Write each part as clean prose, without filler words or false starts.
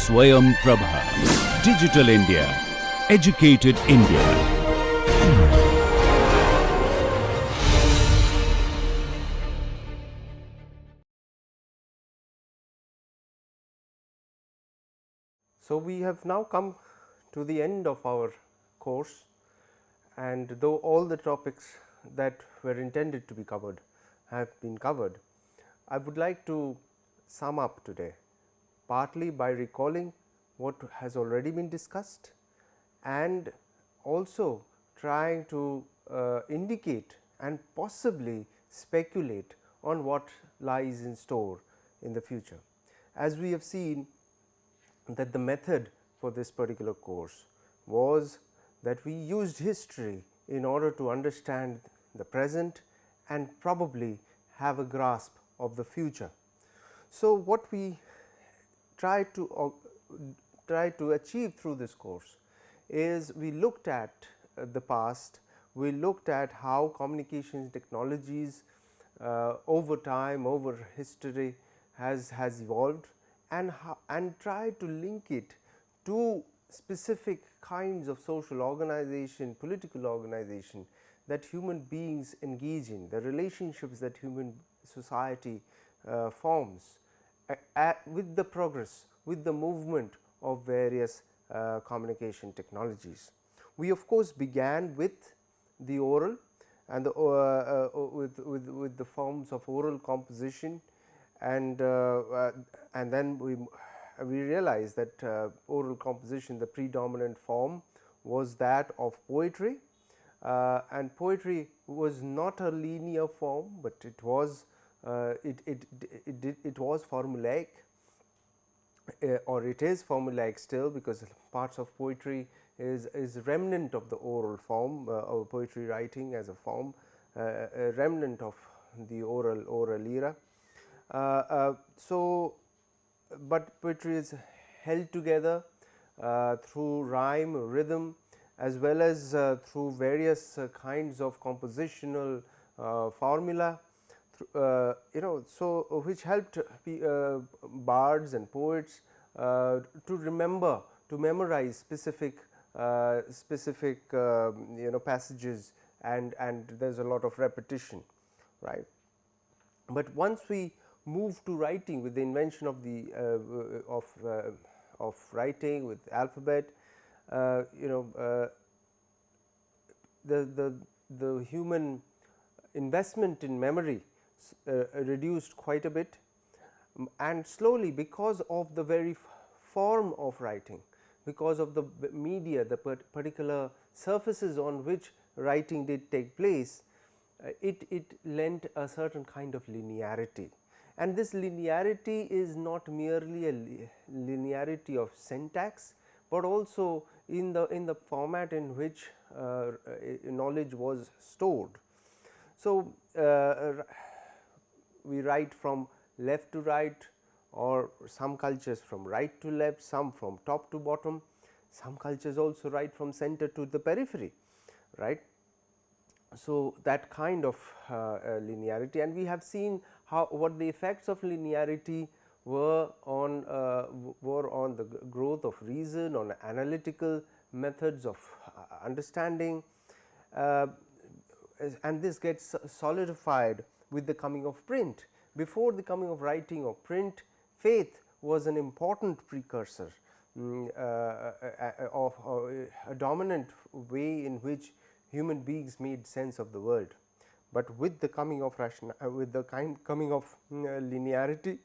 Swayam Prabha. Digital India. Educated India. So, we have now come to the end of our course, and though all the topics that were intended to be covered have been covered, I would like to sum up today partly by recalling what has already been discussed and also trying to indicate and possibly speculate on what lies in store in the future. As we have seen that the method for this particular course was that we used history in order to understand the present and probably have a grasp of the future. So, what we try to achieve through this course is we looked at the past, we looked at how communications technologies over time, over history has evolved, and try to link it to specific kinds of social organization, political organization that human beings engage in, the relationships that human society forms with the progress, with the movement of various communication technologies. We of course began with the oral and the with the forms of oral composition, and then we realized that oral composition, the predominant form was that of poetry, and poetry was not a linear form, but it was it was formulaic, or it is formulaic still, because parts of poetry is remnant of the oral form, or poetry writing as a form, a remnant of the oral era. So, but poetry is held together through rhyme, rhythm, as well as through various kinds of compositional formula, so which helped bards and poets to remember, to memorize specific passages, and there is a lot of repetition, right. But once we move to writing with the invention of the of writing with alphabet, the human investment in memory reduced quite a bit, and slowly, because of the very form of writing, because of the media, the particular surfaces on which writing did take place, it lent a certain kind of linearity, and this linearity is not merely a linearity of syntax, but also in the format in which knowledge was stored. So, we write from left to right, or some cultures from right to left, some from top to bottom, some cultures also write from center to the periphery, right. So, that kind of linearity, and we have seen what the effects of linearity were on the growth of reason, on analytical methods of understanding, and this gets solidified with the coming of print. Before the coming of writing or print, faith was an important precursor of a dominant way in which human beings made sense of the world. But with the coming of coming of linearity,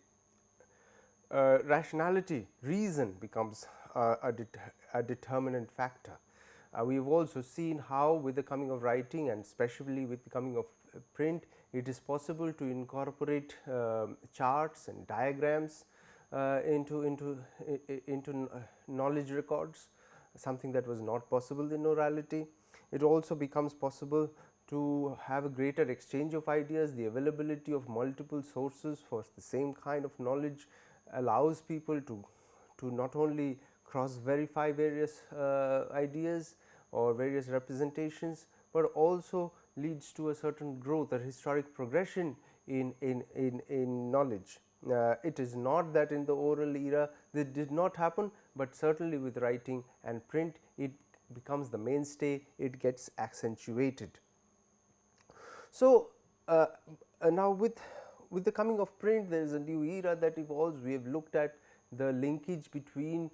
rationality, reason becomes a determinant factor. We have also seen how with the coming of writing, and especially with the coming of print, it is possible to incorporate charts and diagrams into knowledge records, something that was not possible in orality. It also becomes possible to have a greater exchange of ideas. The availability of multiple sources for the same kind of knowledge allows people to not only cross verify various ideas or various representations, but also leads to a certain growth or historic progression in knowledge. It is not that in the oral era this did not happen, but certainly with writing and print it becomes the mainstay, it gets accentuated. So, now with the coming of print there is a new era that evolves. We have looked at the linkage between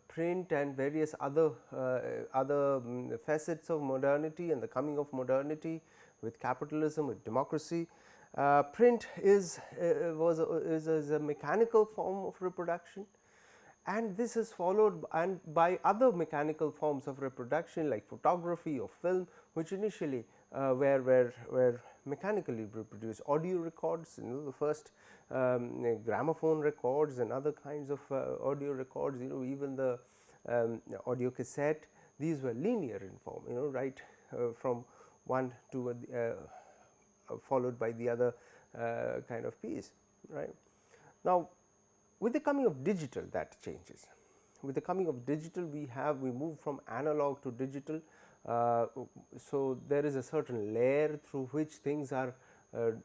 print and various other facets of modernity and the coming of modernity with capitalism, with democracy. Print is a mechanical form of reproduction, and this is followed and by other mechanical forms of reproduction like photography or film, which initially were mechanically reproduced. Audio records, the first gramophone records and other kinds of audio records, even the audio cassette, these were linear in form, right from one to followed by the other kind of piece, right. Now, with the coming of digital, that changes. With the coming of digital, we move from analog to digital. So, there is a certain layer through which things are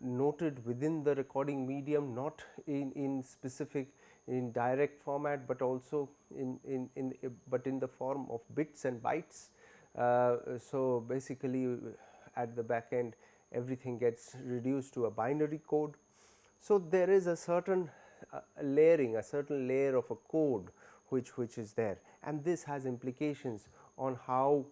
noted within the recording medium, not in specific in direct format, but also in the form of bits and bytes. So, basically at the back end everything gets reduced to a binary code. So, there is a certain layering, a certain layer of a code which is there, and this has implications on how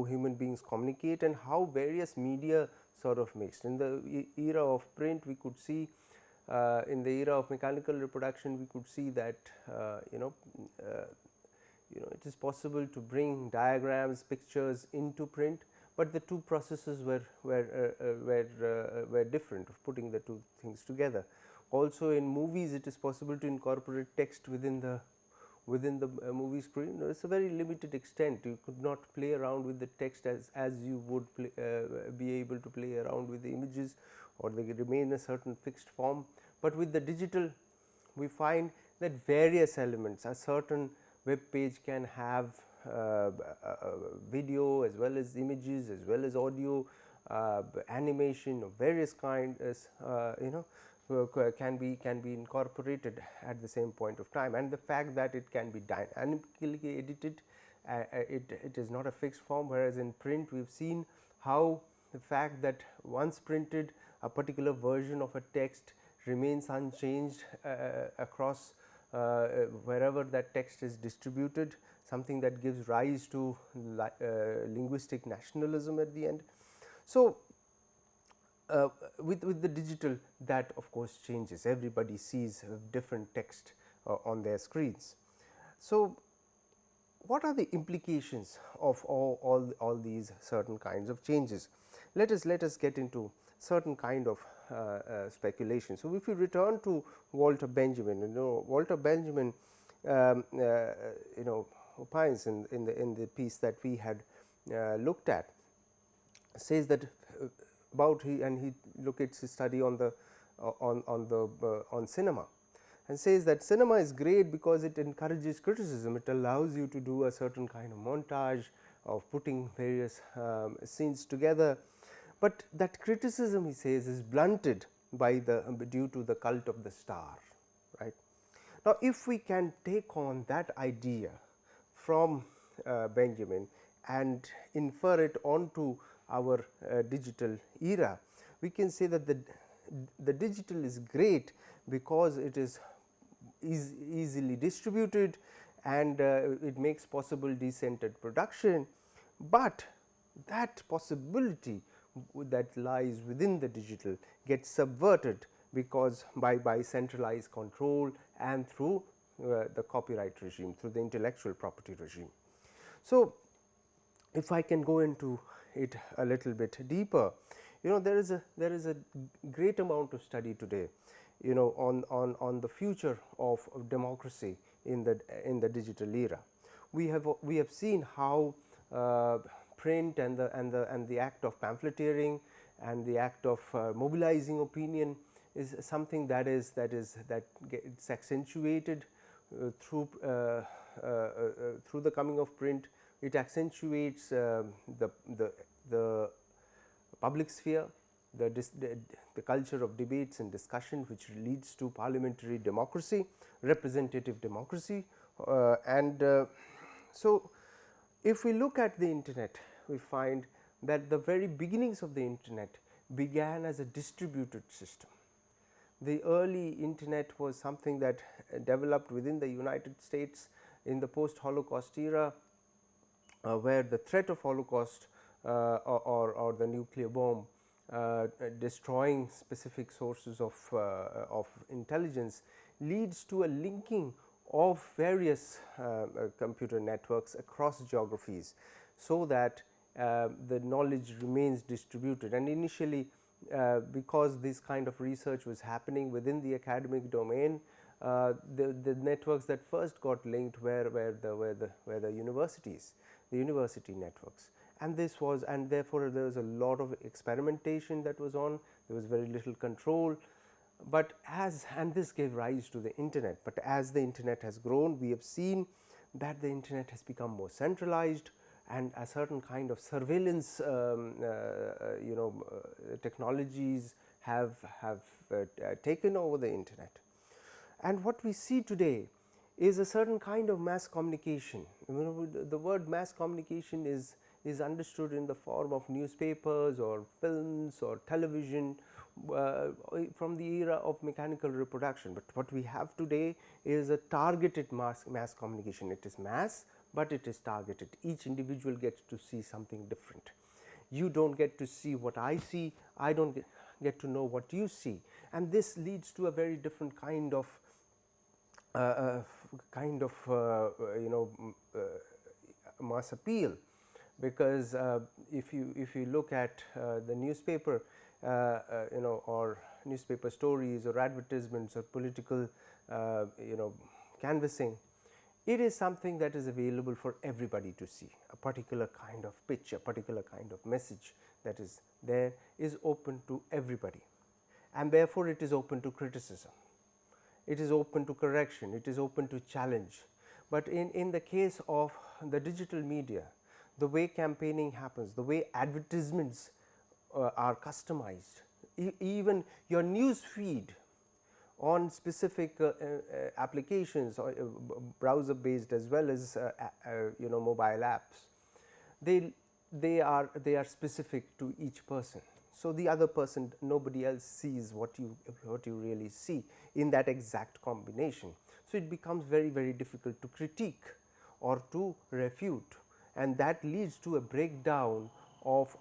human beings communicate and how various media sort of mixed. In the era of print, we could see in the era of mechanical reproduction, we could see that it is possible to bring diagrams, pictures into print, but the two processes were different of putting the two things together. Also in movies, it is possible to incorporate text within the movie screen. It is a very limited extent. You could not play around with the text as you would be able to play around with the images, or they remain a certain fixed form. But with the digital, we find that various elements, a certain web page can have video as well as images as well as audio, animation of various kinds, can be incorporated at the same point of time. And the fact that it can be dynamically edited, it is not a fixed form, whereas in print we have seen how the fact that once printed a particular version of a text remains unchanged across wherever that text is distributed, something that gives rise to linguistic nationalism at the end. So, with the digital, that of course changes. Everybody sees different text on their screens. So, what are the implications of all these certain kinds of changes? Let us get into certain kind of speculation. So, if we return to Walter Benjamin, Walter Benjamin opines in the piece that we had looked at, says that he locates his study on cinema, and says that cinema is great because it encourages criticism. It allows you to do a certain kind of montage of putting various scenes together, but that criticism, he says, is blunted by due to the cult of the star, right. Now, if we can take on that idea from Benjamin and infer it onto our digital era, we can say that the digital is great because it is easily distributed and it makes possible decentered production, but that possibility that lies within the digital gets subverted because by centralized control and through the copyright regime, through the intellectual property regime. So, if I can go into it a little bit deeper, there is a great amount of study today, on the future of democracy in the digital era. We have seen how print and the act of pamphleteering and the act of mobilizing opinion is something that gets accentuated through the coming of print. It accentuates the public sphere. the culture of debates and discussion, which leads to parliamentary democracy, representative democracy. So, if we look at the internet, we find that the very beginnings of the internet began as a distributed system. The early internet was something that developed within the United States in the post Holocaust era, where the threat of Holocaust or the nuclear bomb destroying specific sources of intelligence leads to a linking of various computer networks across geographies, so that the knowledge remains distributed. And initially, because this kind of research was happening within the academic domain, the networks that first got linked were the universities, the university networks. And this was, and therefore there was a lot of experimentation that was on. There was very little control, but and this gave rise to the internet. But as the internet has grown, we have seen that the internet has become more centralized, and a certain kind of surveillance technologies have taken over the internet. And what we see today is a certain kind of mass communication. The word mass communication is understood in the form of newspapers or films or television from the era of mechanical reproduction. But what we have today is a targeted mass communication. It is mass, but it is targeted. Each individual gets to see something different. You don't get to see what I see, I don't get to know what you see, and this leads to a very different kind of mass appeal. Because if you look at the newspaper, or newspaper stories or advertisements or political canvassing, it is something that is available for everybody to see. A particular kind of pitch, a particular kind of message that is there is open to everybody, and therefore it is open to criticism, it is open to correction, it is open to challenge. But in the case of the digital media, the way campaigning happens, the way advertisements are customized, even your news feed on specific applications, or browser based as well as mobile apps, they are specific to each person. So the other person, nobody else sees what you really see in that exact combination. So it becomes very, very difficult to critique or to refute, and that leads to a breakdown of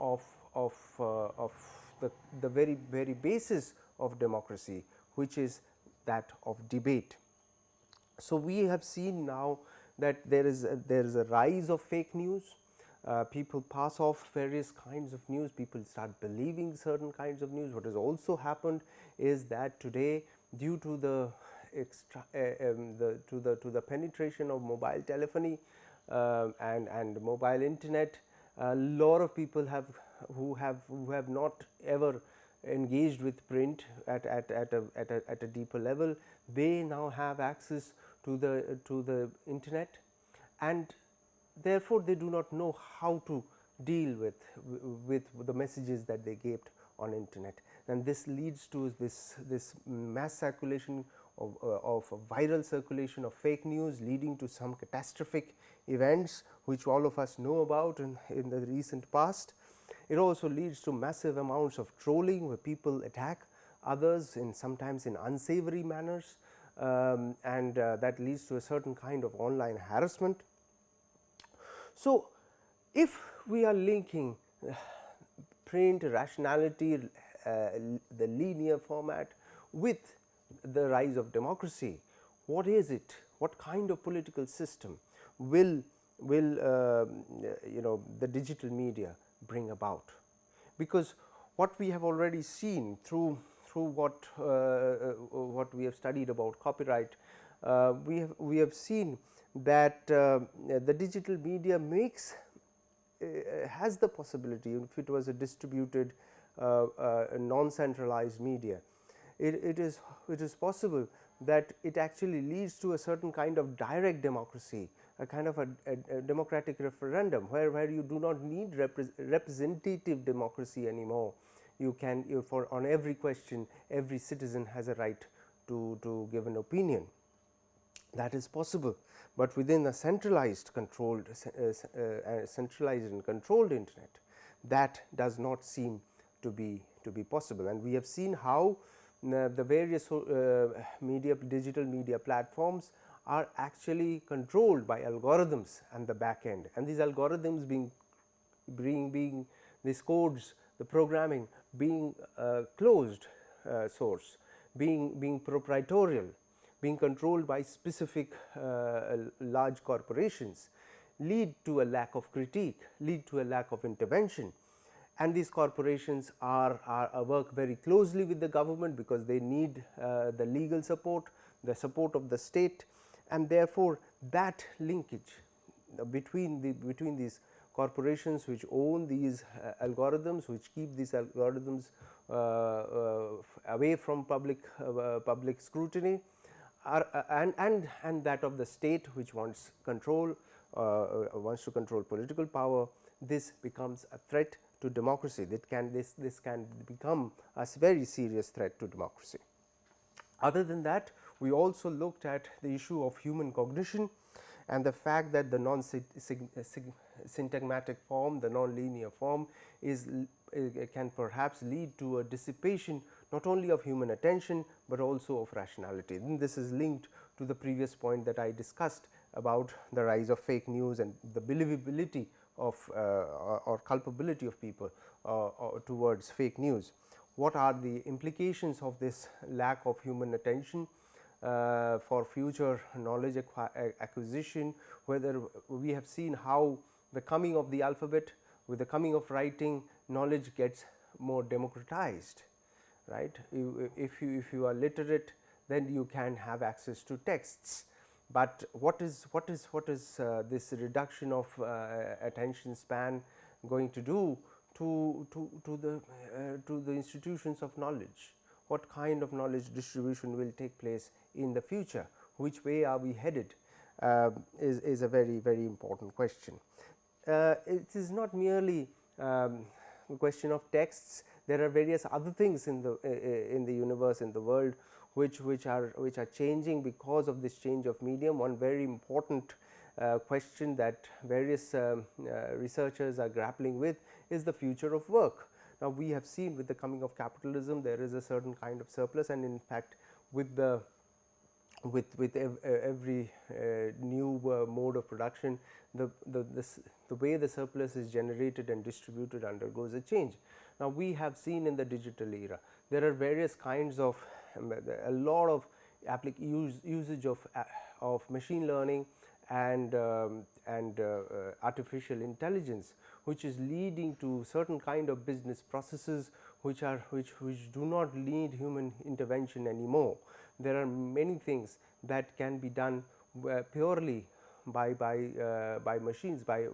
the very, very basis of democracy, which is that of debate. So we have seen now that there is a rise of fake news. People pass off various kinds of news, people start believing certain kinds of news. What has also happened is that today, due to the to the penetration of mobile telephony and mobile internet, a lot of people who have not ever engaged with print at a deeper level, they now have access to the internet, and therefore they do not know how to deal with the messages that they get on internet, and this leads to this mass circulation of viral circulation of fake news, leading to some catastrophic events which all of us know about in the recent past. It also leads to massive amounts of trolling, where people attack others sometimes in unsavory manners, and that leads to a certain kind of online harassment. So, if we are linking print, rationality, the linear format with the rise of democracy, what is it? What kind of political system will the digital media bring about? Because what we have already seen through what we have studied about copyright, we have seen that the digital media has the possibility, if it was a distributed non-centralized media, it is possible that it actually leads to a certain kind of direct democracy, a kind of a democratic referendum, where you do not need representative democracy anymore. for on every question every citizen has a right to give an opinion. That is possible, but within a centralized and controlled internet, that does not seem to be possible. And we have seen how the various digital media platforms are actually controlled by algorithms and the back end, and these algorithms being these codes, the programming being closed source, being proprietorial, being controlled by specific large corporations, lead to a lack of critique, lead to a lack of intervention. And these corporations work very closely with the government because they need the legal support, the support of the state, and therefore that linkage between these corporations which own these algorithms, which keep these algorithms away from public scrutiny, and that of the state which wants to control political power, this becomes a threat to democracy. This can become a very serious threat to democracy. Other than that, we also looked at the issue of human cognition and the fact that the non-syntagmatic form, the non-linear form can perhaps lead to a dissipation not only of human attention, but also of rationality. And this is linked to the previous point that I discussed about the rise of fake news and the believability of or culpability of people towards fake news. What are the implications of this lack of human attention for future knowledge acquisition? Whether we have seen how the coming of the alphabet, with the coming of writing, knowledge gets more democratized, right? If you are literate, then you can have access to texts. But what is this reduction of attention span going to do to the institutions of knowledge? What kind of knowledge distribution will take place in the future? Which way are we headed? Is a very important question. It is not merely a question of texts. There are various other things in the universe, in the world, which are changing because of this change of medium. One very important question that various researchers are grappling with is the future of work. Now, we have seen with the coming of capitalism, there is a certain kind of surplus, and in fact with every new mode of production, the way the surplus is generated and distributed undergoes a change. Now, we have seen in the digital era, there are various kinds of a lot of usage of machine learning and artificial intelligence, which is leading to certain kind of business processes which do not need human intervention anymore. There are many things that can be done purely by machines, by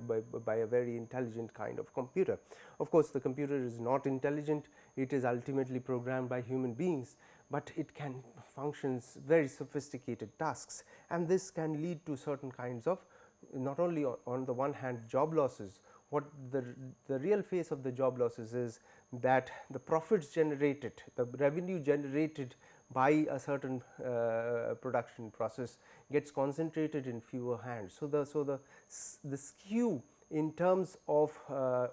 a very intelligent kind of computer. Of course, the computer is not intelligent, it is ultimately programmed by human beings, but it can function very sophisticated tasks, and this can lead to certain kinds of, not only on the one hand, job losses. What the real face of the job losses is that the profits generated, the revenue generated by a certain production process gets concentrated in fewer hands. So the skew in terms of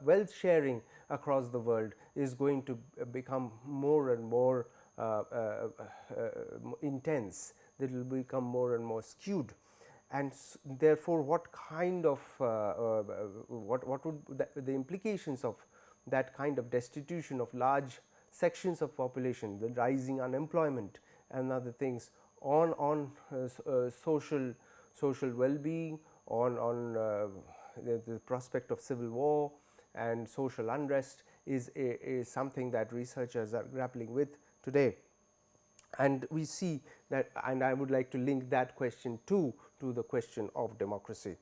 wealth sharing across the world is going to become more and more intense. It will become more and more skewed, and therefore, what kind of what would the implications of that kind of destitution of large sections of population, the rising unemployment and other things on social well-being, on the prospect of civil war and social unrest is something that researchers are grappling with today. And we see that, and I would like to link that question to the question of democracy.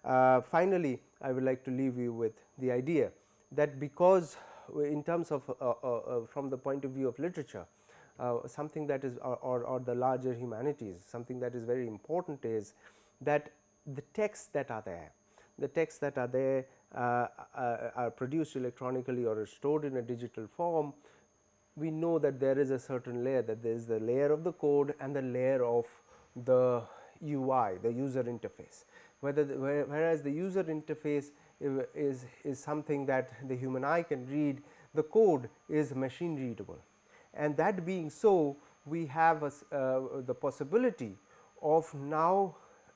Finally, I would like to leave you with the idea that because in terms of from the point of view of literature, something that is or the larger humanities, something that is very important is that the texts that are there, the texts that are there are produced electronically or are stored in a digital form, we know that there is a certain layer, that there is the layer of the code and the layer of the UI, the user interface. Whereas the user interface is something that the human eye can read, the code is machine readable. And that being so, we have the possibility of now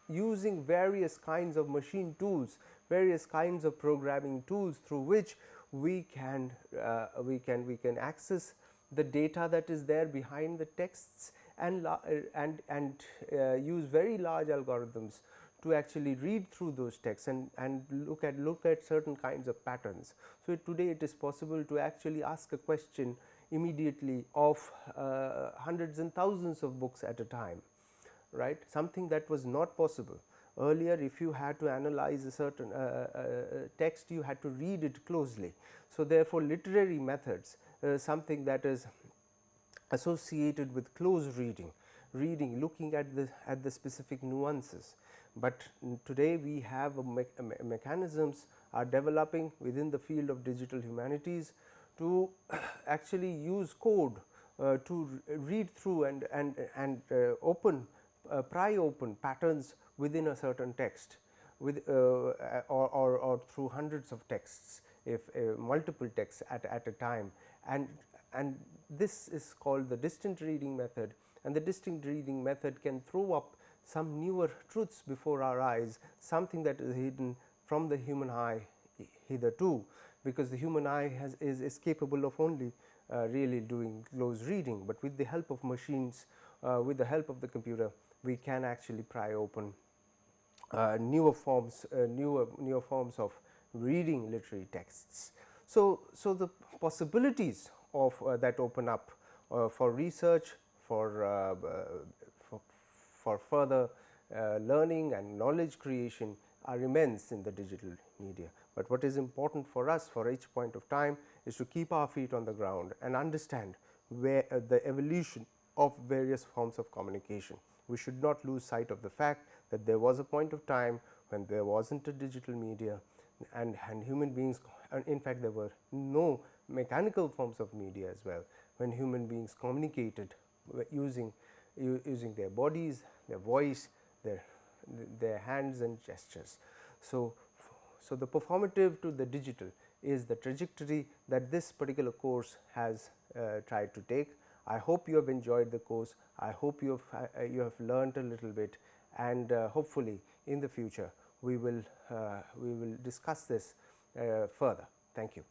using various kinds of machine tools, various kinds of programming tools through which we can access the data that is there behind the texts and use very large algorithms to actually read through those texts and look at certain kinds of patterns. So, today it is possible to actually ask a question immediately of hundreds and thousands of books at a time, right, something that was not possible earlier. If you had to analyze a certain text, you had to read it closely. So, therefore, literary methods, something that is associated with close reading, looking at the specific nuances. But today we have mechanisms are developing within the field of digital humanities to actually use code to read through and pry open patterns within a certain text with or through hundreds of texts, if multiple texts at a time, and this is called the distant reading method. And the distant reading method can throw up some newer truths before our eyes, something that is hidden from the human eye hitherto, because the human eye is capable of only really doing close reading, but with the help of machines, with the help of the computer, we can actually pry open newer forms of reading literary texts. So, the possibilities of that open up for research, for further learning and knowledge creation are immense in the digital media. But what is important for us for each point of time is to keep our feet on the ground and understand where the evolution of various forms of communication. We should not lose sight of the fact that there was a point of time when there wasn't a digital media, and human beings, in fact there were no mechanical forms of media as well, when human beings communicated using their bodies, their voice, their hands and gestures. So, the performative to the digital is the trajectory that this particular course has tried to take. I hope you have enjoyed the course. I hope you have learned a little bit, and hopefully in the future we will discuss this further. Thank you.